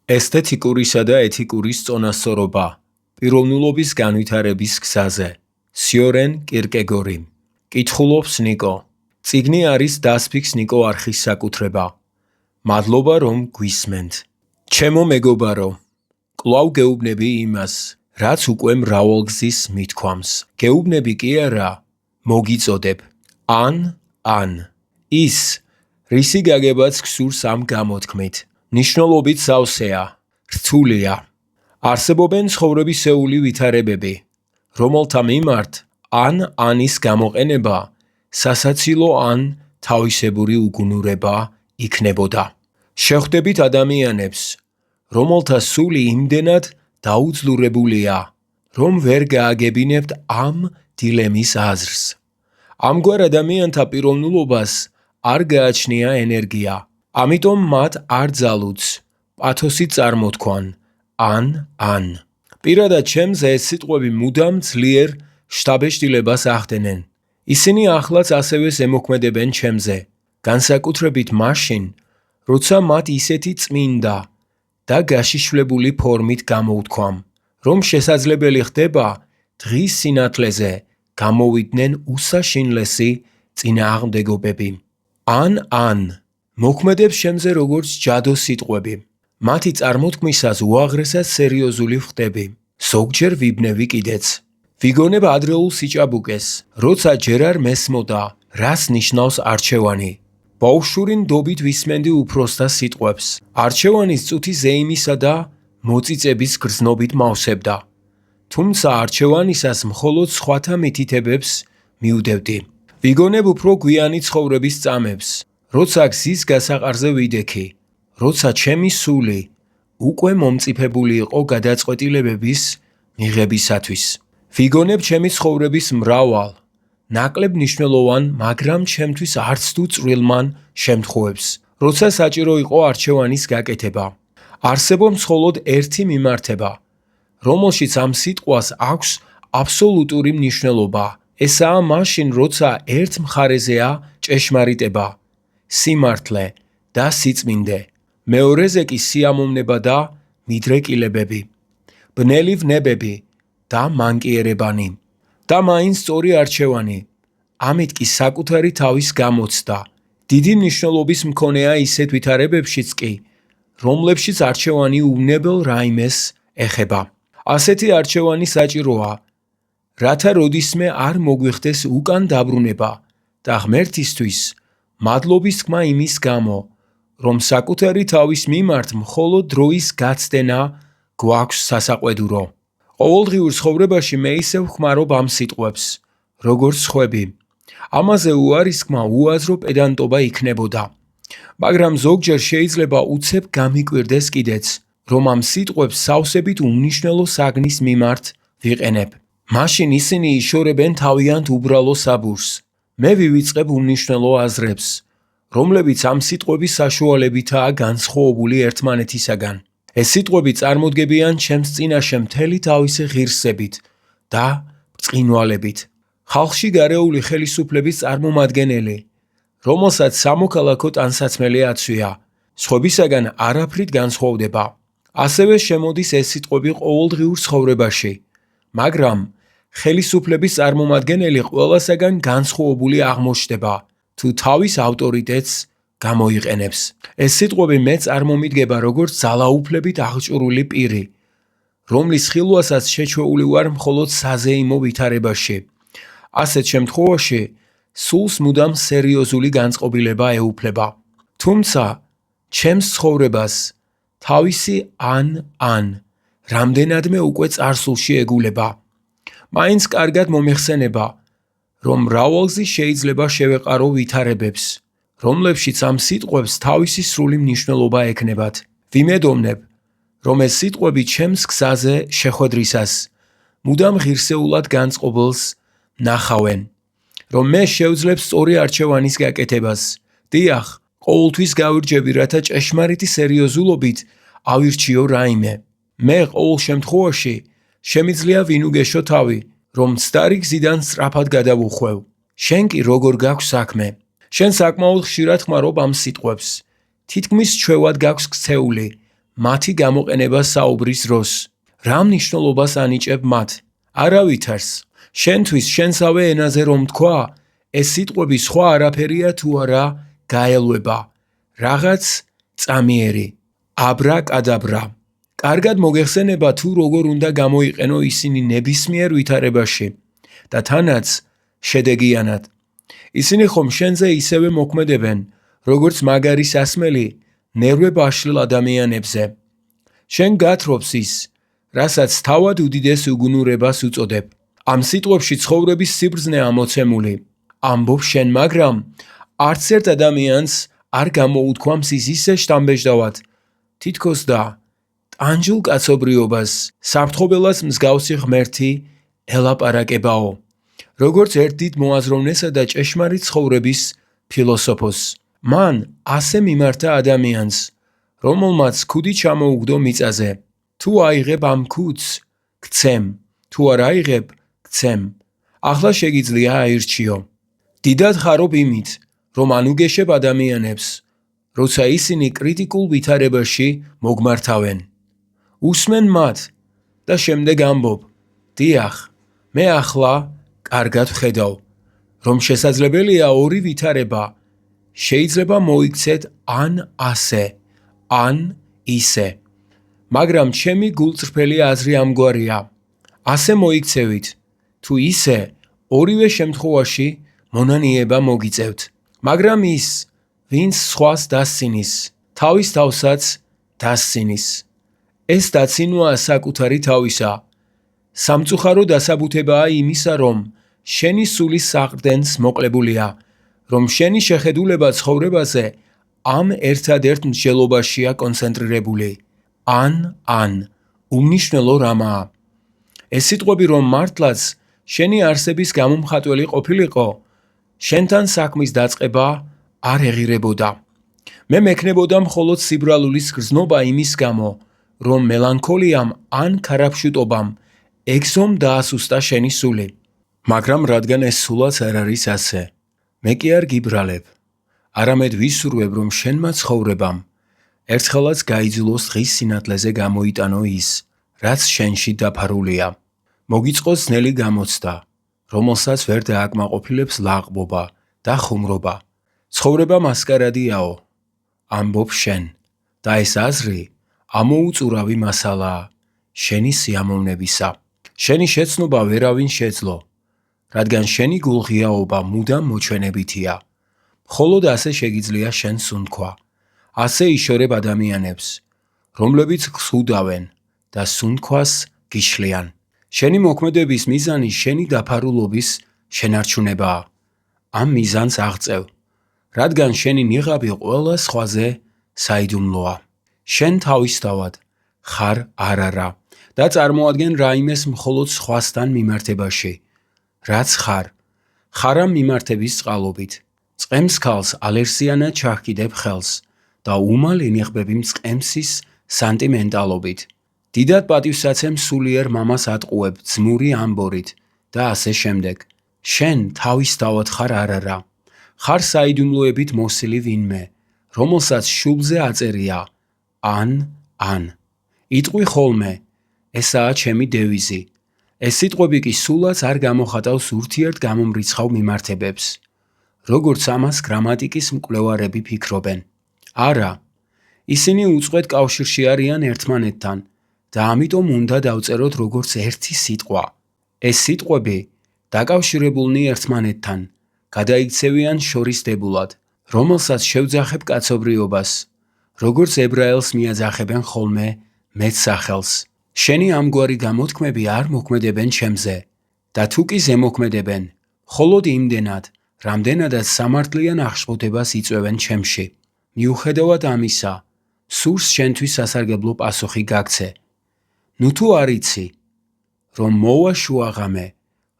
ესთეტიკურისა და ეთიკურის წონასწორობა პიროვნულობის განვითარების გზაზე. სიორენ კირკეგორი. კითხულობს ნიკო. წიგნი არის დასფიქს ნიკო არხის საკუთრება. მადლობა რომ გვისმენთ. ჩემო მეგობარო, კვლავ გეუბნები იმას, რაც უკვე მრავალგზის მithქვამს. გეუბნები კი არა, მოგიწოდებ. ან ის, რისი გაგებაც გსურს ამ გამოთქმით. ნიშნულობით სავსეა, რთულია. არსებობენ ცხოვრებისეული ვითარებები, რომელთა მიმართ ანის გამოყენება სასაცილო ან თავისებური უგუნურება იქნებოდა. შეხვდებით ადამიანებს, რომელთა სული იმდენად დაუძლურებულია, რომ ვერ გააგებინებთ ამ დილემის აზრს. ამგვარ ადამიანთა პიროვნულობას არ გააჩნია ენერგია. ამიტომ მათ არ ძალუძს პათოსი წარმოთქვან ან. პირადად ჩემზე ეს სიტყვები მუდამ ძლიერ შთაბეჭდილებას ახდენენ. ისინი ახლაც ასევე ზემოქმედებენ ჩემზე, განსაკუთრებით მაშინ, როცა მათ ისეთი წმინდა და გაშიშვლებული ფორმით გამოვთქვამ, რომ შესაძლებელი ხდება დღის სინათლეზე გამოვიდნენ უსაშინლესი წინააღმდეგობები. ან მოქმედებს ჩემზე როგორც ჯადო სიტყვები. მათი წარმოთქმისას უაღრესად სერიოზული ვხდები. ზოგჯერ ვიბნევი კიდეც. ვიგონებ ადრეულ სიჭაბუკეს, როცა ჯერ არ მესმოდა, რას ნიშნავს არჩევანი. ბავშვური ნდობით ვისმენდი უფროსთა სიტყვებს. არჩევანის წუთი ზეიმისა და მოწიწების გრძნობით მავსებდა. თუმცა არჩევანისას მხოლოდ სხვათა მითითებებს მიუდევდი. ვიგონებ უფრო გვიანი ცხოვრების წამებს, როცა გზის გასაყარზე ვიდექი, როცა ჩემი სული უკვე მომწიფებული იყო გადაწყვეტილებების მიღებისათვის. ვიგონებ ჩემი ცხოვრების მრავალ, ნაკლებ მნიშვნელოვან, მაგრამ ჩემთვის არც თუ წვრილმან შემთხვევებს, როცა საჭირო იყო არჩევანის გაკეთება. არსებობს მხოლოდ ერთი მიმართება, რომელშიც ამ სიტყვას აქვს აბსოლუტური მნიშვნელობა. ესაა მაშინ, როცა ერთ მხარეზეა ჭეშმარიტება, სიმართლე და სიწმინდე. მეორეზე კი სიამოვნება და მიდრეკილებები, ბნელი ვნებები და მანკიერებანი. და მაინც სწორი არჩევანი. ამით კი საკუთარი თავის გამოცდა. დიდი მნიშვნელობის მქონეა ისეთ ვითარებებშიც კი, რომლებშიც არჩევანი უვნებელ რაიმეს ეხება. ასეთი არჩევანი საჭიროა, რათა როდისმე არ მოგვიხდეს უკან დაბრუნება და ღმერთისთვის მადლობის თქმა იმის გამო, რომ საკუთარი თავის მიმართ მხოლოდ დროის გაცდენა გვაქვს სასაყვედურო. ყოველდღიურ ცხოვრებაში მე ისევ ვხმარობ ამ სიტყვებს, როგორც ხვები. ამაზე უარისქმა უაზრო პედანტობა იქნებოდა. მაგრამ ზოგჯერ შეიძლება უცებ გამიკვირდეს კიდეც, რომ ამ სიტყვებს სავსებით უმნიშვნელო საგნის მიმართ ვიყენებ. მაშინ ისინი იშორებენ თავიანთ უბრალო საბურს. მე ვივიწყებ უმნიშვნელო აზრებს, რომლებიც ამ სიტყვების საშუალებითაა განსხვავებული ერთმანეთისაგან. ეს სიტყვები წარმოდგებიან ჩემს წინაშე მთელი თავისი ღირსებით და ბრწყინვალებით. ხალხში გარეული ხელისუფლების წარმომადგენელი, რომელსაც სამოქალაქო ტანსაცმელი აცვია, სხვებისაგან არაფრით განსხვავდება. ასევე შემოდის ეს სიტყვები ყოველდღიურ ცხოვრებაში, მაგრამ ხელისუფლების წარმომადგენელი ყველასაგან განსხვავებული აღმოჩნდება, თუ თავის ავტორიტეტს გამოიყენებს. ეს სიტყვები მე წარმომიდგება როგორც ძალაუფლებით აღჭურვილი პირი, რომლის ხილვასაც შეჩვეული ვარ მხოლოდ საზეიმო ვითარებაში. ასეთ შემთხვევაში სულს მუდამ სერიოზული განწყობილება ეუფლება. თუმცა ჩემს ცხოვრებას თავისი ან რამდენადმე უკვე წარსულში ეგულება. მაინც კარგად მომეხსენება, რომ მრავალგზის შეიძლება შევეყარო ვითარებებს, რომლებშიც ამ სიტყვებს თავისი სრული მნიშვნელობა ექნებათ. ვიმედოვნებ, რომ ეს სიტყვები ჩემს გზაზე შეხვედრისას მუდამ ღირსეულად განწყობილს ნახავენ, რომ მე შევძლებ სწორი არჩევანის გაკეთებას. დიახ, ყოველთვის გავირჯები, რათა ჭეშმარიტი სერიოზულობით ავირჩიო რაიმე. მე ყოველ შემთხვევაში შემიძლია ვინუგეშო თავი, რომ მცდარი გზიდან სწრაფად გადავუხვევ. შენ კი როგორ გაქვს საქმე? შენ საკმაოდ ხშირად ხმარობ ამ სიტყვებს. თითქმის ჩვევად გაქვს ქცეული, მათი გამოყენებას საუბრის დროს. რა მნიშვნელობას ანიჭებ მათ? არავითარს. შენთვის შენსავე ენაზე რომ თქვა, ეს სიტყვები სხვა არაფერია თუ არა გაელვება. რაღაც წამიერი. აბრა კადაბრა. კარგად მოგეხსენება თუ როგორ უნდა გამოიყენო ისინი ნებისმიერ ვითარებაში და თანაც შედეგიანად. ისინი ხომ შენზე ისევე მოქმედებენ, როგორც მაგარი სასმელი ნერვებ აშლილ ადამიანებზე. შენ გათრობს ის, რასაც თავად უდიდეს უგუნურებას უწოდებ. ამ სიტყვებში ცხოვრების სიბრძნე ამოცემული. ამბობ შენ, მაგრამ არც ერთ ადამიანს არ გამოუთქვამს ის ისე შთამბეჭდავად, თითქოს და ტანჯულ კაცობრიობას საფრთხობელას მსგავსი ღმერთი ელაპარაკებაო, როგორც ერთ დიდ მოაზროვნესა და ჭეშმარიტ ცხოვრების ფილოსოფოსს. მან ასე მიმართა ადამიანს, რომელმაც ქუდი ჩამოუგდო მიწაზე. თუ აიღებ ამ ქუდს, გცემ, თუ არ აიღებ, გცემ. ახლა შეგიძლია აირჩიო. დიდად ხარობ იმით, რომ ანუგეშებ ადამიანებს, როცა ისინი კრიტიკულ ვითარებაში მოგმართავენ. უსმენ მათ და შემდეგ ამბობ, დიახ, მე ახლა კარგად ვხედავ, რომ შესაძლებელია ორი ვითარება. შეიძლება მოიქცეთ ან ასე, ან ისე. მაგრამ ჩემი გულწრფელი აზრი ამგვარია. ასე მოიქცევით, თუ ისე, ორივე შემთხვევაში მონანიება მოგიწევთ. მაგრამ ის, ვინც სხვას დასცინის, თავის თავსაც დასცინის. ეს დაცინვაა საკუთარი თავისა. სამწუხარო დასაბუთებაა იმისა, რომ შენი სულის საყრდენს მოკლებულია, რომ შენი შეხედულება ცხოვრებაზე ამ ერთადერთ მსჯელობაშია კონცენტრირებული. ან, უმნიშვნელო რამაა. ეს სიტყვები რომ მართლაც შენი არსების გამომხატველი ყოფილიყო, შენთან საქმის დაწყება არ ეღირებოდა. მე მექნებოდა მხოლოდ სიბრალულის გრძნობა იმის გამო, რომ მელანქოლიამ ან ქარაფშუტობამ ეგზომ დაასუსტა შენი სული. მაგრამ რადგან ეს სულაც არ არის ასე, მე კი არ გიბრალებ, არამედ ვისურვებ, რომ შენმა ცხოვრებამ ერთხელაც გაიძულოს დღის სინათლეზე გამოიტანო ის, რაც შენში დაფარულია. მოგიწყოს ძნელი გამოცდა, რომელსაც ვერ დააკმაყოფილებს ლაღბობა და ხუმრობა. ცხოვრება მასკარადიაო, ამბობ შენ, და ეს აზრი ამოუწურავი მასალაა შენი სიამოვნებისა. შენი შეცნობა ვერავინ შეძლო, რადგან შენი გულღიაობა მუდამ მოჩვენებითია. მხოლოდ ასე შეგიძლია შენ სუნთქვა. ასე იშორებ ადამიანებს, რომლებიც გსხუდავენ და სუნთქვას გიშლიან. შენი მოქმედების მიზანი შენი დაფარულობის შენარჩუნებაა. ამ მიზანს აღწევ, რადგან შენი ნიღაბი ყველა სხვაზე საიდუმლოა. შენ თავისთავად ხარ არარა და წარმოადგენ რაიმეს მხოლოდ სხვასთან მიმართებაში. რაც ხარ ამ მიმართების წყალობით. წყემს ქალს ალერსიანად ჩაჰკიდებ ხელს და უმალ ინიღბები მწყემსის სანტიმენტალობით. დიდად პატივსაცემ სულიერ მამას ატყუებ ძმური ამბორით და ასე შემდეგ. შენ თავისთავად ხარ არარა. ხარ საიდუმლოებით მოსილი ვინმე, რომელსაც შუბლზე აწერია ან. იტყვი ხოლმე, ესაა ჩემი დევიზი. ეს სიტყვები კი სულაც არ გამოხატავს ურთიერთ გამომრიცხავ მიმართებებს, როგორც ამას გრამატიკის მკვლევარები ფიქრობენ. არა, ისინი უწყვეტ კავშირში არიან ერთმანეთთან და ამიტომ უნდა დავწეროთ როგორც ერთი სიტყვა. ეს სიტყვები დაკავშირებულნი ერთმანეთთან, გადაიქცევიან შორისდებულად, რომელსაც შევძახებ კაცობრიობას, როგორც ებრაელს მიაძახებენ ხოლმე მეტსახელს. შენი ამგვარი გამოთქმები არ მოქმედებენ ჩემზე და თუ კი ზემოქმედებენ, მხოლოდ იმდენად, რამდენადაც სამართლიან აღშფოთებას იწვევენ ჩემში. მიუხედავად ამისა, სურს შენთვის სასარგებლო პასუხი გაქცე. ნუ თუ არ იცი, რომ მოვა შუაღამე,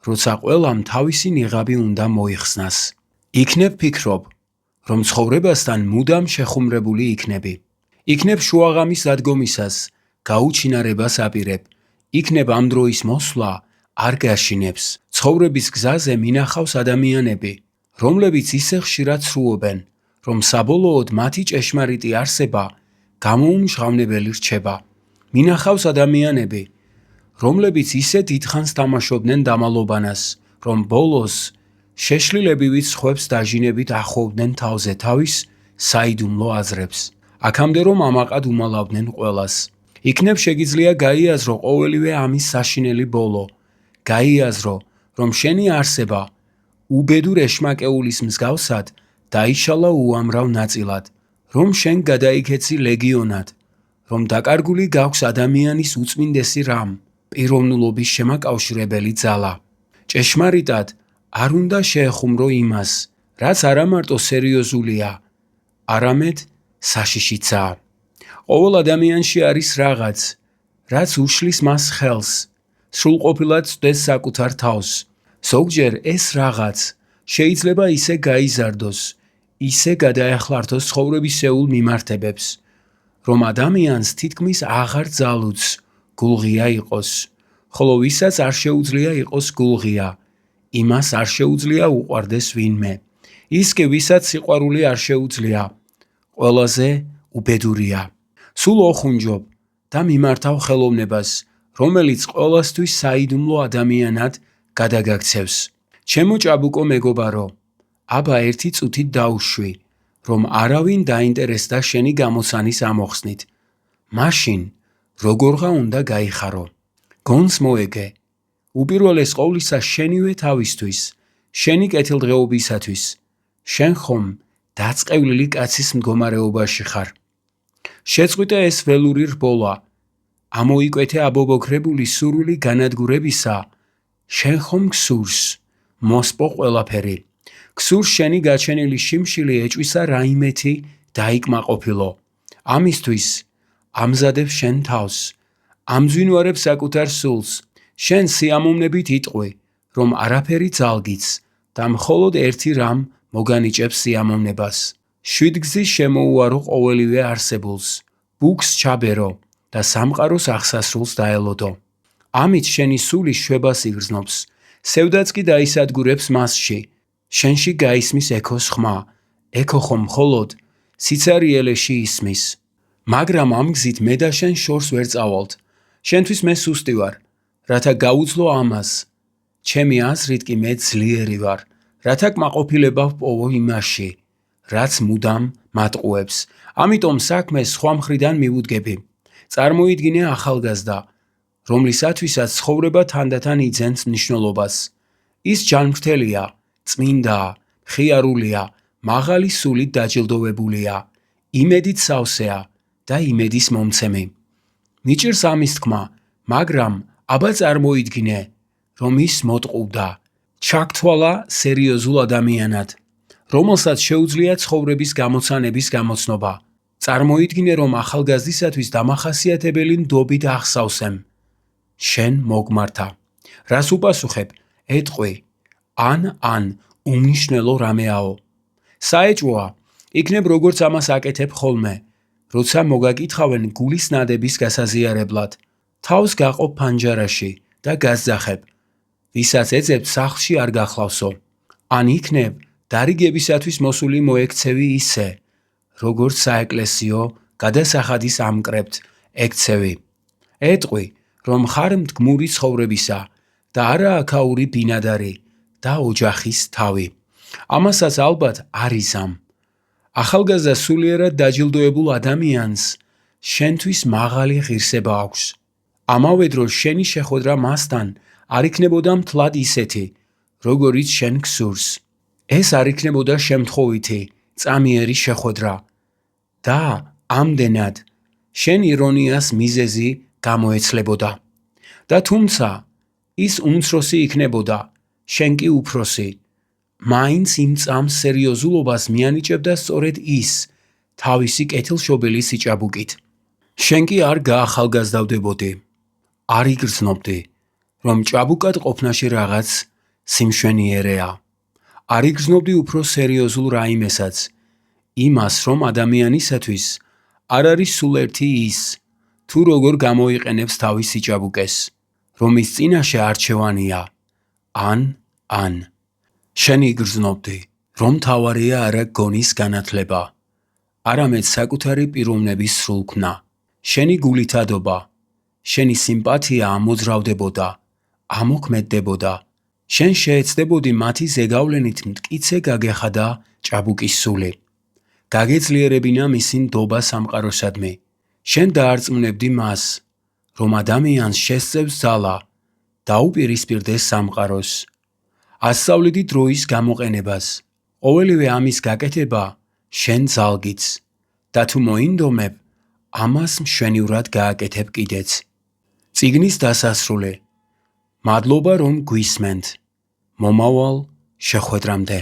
როცა ყველამ თავისი ნიღაბი უნდა მოიხსნას. იქნებ ფიქრობ, რომ ცხოვრებასთან მუდამ შეხუმრებული იქნები. იქნებ შუაღამის დადგომისას გაუჩინარებას აპირებ. იქნებ ამ დროის მოსვლა არ გაშინებს. ცხოვრების გზაზე მინახავს ადამიანები, რომლებიც ისე ხშირად სრულობენ, რომ საბოლოოდ მათი ჭეშმარიტი არსება გამოუმჟღავნებელი რჩება. მინახავს ადამიანები, რომლებიც ისე დიდხანს თამაშობდნენ დამალობანას, რომ ბოლოს შეშლილებივით სხვებს დაჟინებით ახვევდნენ თავზე თავის საიდუმლო აზრებს. აქამდე რომ ამაყად უმალავდნენ ყველას. იქნებ შეგიძლია გაიაზრო ყოველივე ამის საშინელი ბოლო. გაიაზრო, რომ შენი არსება უბედურ ეშმაკეულის მსგავსად დაიშალა უამრავ ნაწილად, რომ შენ გადაიქეცი ლეგიონად, რომ დაკარგული გაქვს ადამიანის უწმინდესი რამ, პიროვნულობის შემაკავშირებელი ძალა. ჭეშმარიტად არ უნდა შეეხუმრო იმას, რაც არამარტო სერიოზულია, არამედ საშიშიცაა. ყოველ ადამიანში არის რაღაც, რაც უშლის მას ხელს, სრულყოფილად ცდეს საკუთარ თავს. ზოგჯერ ეს რაღაც შეიძლება ისე გაიზარდოს, ისე გადაეხლართოს ცხოვრებისეულ მიმართებებს, რომ ადამიანს თითქმის აღარ ძალუძს გულღია იყოს, ხოლო ვისაც არ შეუძლია იყოს გულღია, იმას არ შეუძლია უყვარდეს ვინმე. ის კი ვისაც სიყვარული არ შეუძლია, ყველაზე უბედურია. სულ ოხუნჯობ და მიმართავ ხელოვნებას, რომელიც ყველასთვის საიდუმლო ადამიანად გადაგაქცევს. ჩემო ჭაბუკო მეგობარო, აბა ერთი წუთით დაუშვი, რომ არავინ დაინტერესდა შენი გამოცანის ამოხსნით. მაშინ როგორღა უნდა გაიხარო. გონს მოეგე. უპირველეს ყოვლისა შენივე თავისთვის, შენი კეთილდღეობისათვის. შენ ხომ დაწყევლილი კაცის მდგომარეობაში ხარ. შეწყვიტე ეს ველური რბოლა. ამოიკვეთე აბობოქრებული სურვილი განადგურებისა. შენ ხომ გსურს მოსპო ყველაფერი. გსურს შენი გაჩენილი შიმშილი ეჭვისა რაიმეთი დაიკმაყოფილო. ამისთვის ამზადებ შენ თავს. ამძვინვარებ საკუთარ სულს. შენ სიამოვნებით იტყვი, რომ არაფერი ძალგიც და მხოლოდ ერთი რამ მოგანიჭებს სიამოვნებას. შვიდგზის შემოუარო ყოველივე არსებულს, ბუქს ჩაბერო და სამყაროს აღსასრულს დაელოდო. ამით შენი სული შვებას იგრძნობს, სევდაც კი დაისადგურებს მასში. შენში გაისმის ექოს ხმა, ექო ხომ მხოლოდ სიცარიელეში ისმის. მაგრამ ამ გზით მე და შენ შორს ვერ წავალთ. შენთვის მე სუსტი ვარ, რათა გაუძლო ამას. ჩემი აზრით კი მე ძლიერი ვარ, რათა კმაყოფილება ვპოვო იმაში, რაც მუდამ მატყუებს. ამიტომ საქმეს სხვა მხრიდან მივუდგები. წარმოიდგინე ახალგაზრდა, რომლისათვისაც ცხოვრება თანდათან იძენს მნიშვნელობას. ის ჯანმრთელია, წმინდაა, მხიარულია, მაღალი სულით დაჯილდოვებულია, იმედით სავსეა და იმედის მომცემი. მიჭირს ამის თქმა, მაგრამ აბა წარმოიდგინე, რომ ის მოტყუდა, ჩაქთვალა სერიოზულ ადამიანად, რომელსაც შეუძლია ცხოვრების გამოცანების გამოცნობა. წარმოიდგინე, რომ ახალგაზრდისათვის დამახასიათებელი ნდობით ახსავსემ. შენ მოგმართა. რას უპასუხებ? ეტყვი, ან უმნიშვნელო რამეაო. საეჭვოა, იქნებ როგორც ამას აკეთებ ხოლმე, როცა მოგაკითხავენ გულის ნადების გასაზიარებლად. თავს გაყობ ფანჯარაში და გასძახებ, ვისაც ეძებ სახლში არ გახლავსო. ან იქნებ დარიგებისათვის მოსული მოექცევი ისე, როგორც საეკლესიო გადასახადის ამკრებთ ექცევი. ეტყვი, რომ ხარ მდგმური ცხოვრებისა და არა აქაური ბინადარი და ოჯახის თავი. ამასაც ალბათ არ იზამ. ახალგაზრდა სულიერად დაჯილდოებულ ადამიანს შენთვის მაღალი ღირსება აქვს. ამავე დროს შენი შეხვედრა მასთან არ იქნებოდა მთლად ისეთი, როგორიც შენ გსურს. ეს არ იქნებოდა შემთხვევითი, წამიერი შეხვედრა. და ამდენად შენ ირონიას მიზეზი გამოეცლებოდა. და თუმცა ის უმცროსი იქნებოდა, შენ კი უფროსი. მაინც იმ წამს სერიოზულობას მიანიჭებდა სწორედ ის, თავისი კეთილშობილი სიჭაბუკით. შენ კი არ გაახალგაზრდავდებოდი. არ იგრძნობდი, რომ ჭაბუკად ყოფნაში რაღაც სიმშვენიერეა. არ იგრძნობდი უფრო სერიოზულ რაიმესაც, იმას, რომ ადამიანისათვის არ არის სულ ერთი ის, თუ როგორ გამოიყენებს თავის სიჭაბუკეს, რომის წინაშე არჩევანია ან. შენ იგრძნობდი, რომ თავარია არა გონის განათლება, არამედ საკუთარი პიროვნების სრულქმნა. შენი გულითადობა, შენი სიმპათია ამოძრავდებოდა, ამოქმედდებოდა. შენ შეეცდებოდი მათი ზეგავლენით მტკიცე გაგეხადა ჭაბუკის სული. გაგეძლიერებინა მისი ნდობა სამყაროსადმი. შენ დაარწმუნებდი მას, რომ ადამიანს შესწევს ძალა, დაუპირისპირდეს სამყაროს. ასწავლიდი დროის გამოყენებას. ყოველივე ამის გაკეთება შენ ძალგიც და თუ მოინდომებ, ამას მშვენივრად გააკეთებ კიდეც. წიგნის დასასრული. მადლობა რომ გვისმენთ. მომავალ შეხვედრამდე.